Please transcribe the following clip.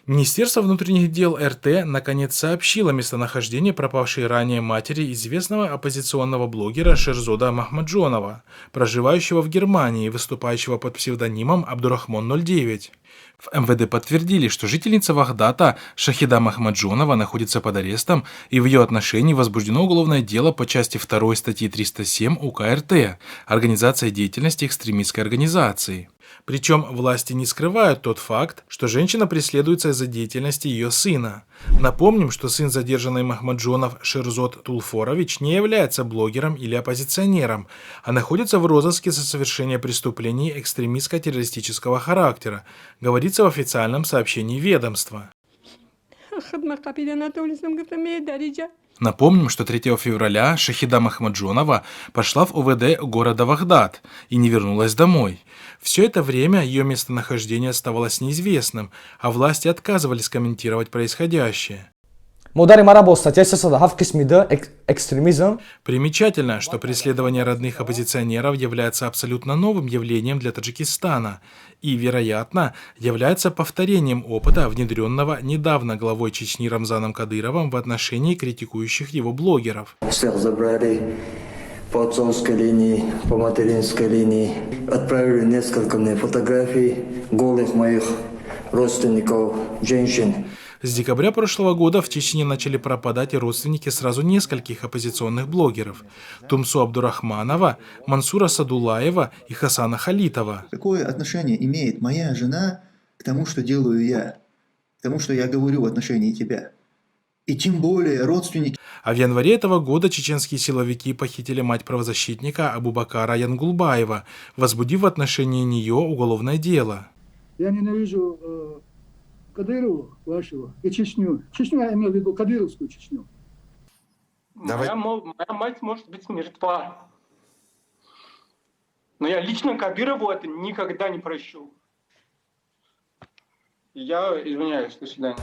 Министерство внутренних дел РТ наконец сообщило местонахождение пропавшей ранее матери известного оппозиционного блогера Шерзода Махмаджонова, проживающего в Германии и выступающего под псевдонимом Абдурахмон-09. В МВД подтвердили, что жительница Вахдата Шахида Махмаджонова находится под арестом, и в ее отношении возбуждено уголовное дело по части 2 статьи 307 УК РТ «Организация деятельности экстремистской организации». Причем власти не скрывают тот факт, что женщина преследуется из-за деятельности ее сына. Напомним, что сын задержанной Махмаджонов Шерзод Тулфорович не является блогером или оппозиционером, а находится в розыске за совершение преступлений экстремистско-террористического характера, говорится в официальном сообщении ведомства. Напомним, что 3 февраля Шахида Махмаджонова пошла в УВД города Вахдат и не вернулась домой. Все это время ее местонахождение оставалось неизвестным, а власти отказывались комментировать происходящее. Примечательно, что преследование родных оппозиционеров является абсолютно новым явлением для Таджикистана и, вероятно, является повторением опыта, внедренного недавно главой Чечни Рамзаном Кадыровым в отношении критикующих его блогеров. Всех забрали по отцовской линии, по материнской линии. Отправили несколько мне фотографий голых моих родственников, женщин. С декабря прошлого года в Чечне начали пропадать и родственники сразу нескольких оппозиционных блогеров – Тумсу Абдурахманова, Мансура Садулаева и Хасана Халитова. Какое отношение имеет моя жена к тому, что делаю я, к тому, что я говорю в отношении тебя? И тем более родственники. А в январе этого года чеченские силовики похитили мать правозащитника Абубакара Янгулбаева, возбудив в отношении нее уголовное дело. Я ненавижу Кадырову вашего и Чечню. Чечню я имел в виду Кадыровскую Чечню. Моя мать может быть мертва. Но я лично Кадырову это никогда не прощу. Я извиняюсь, до свидания.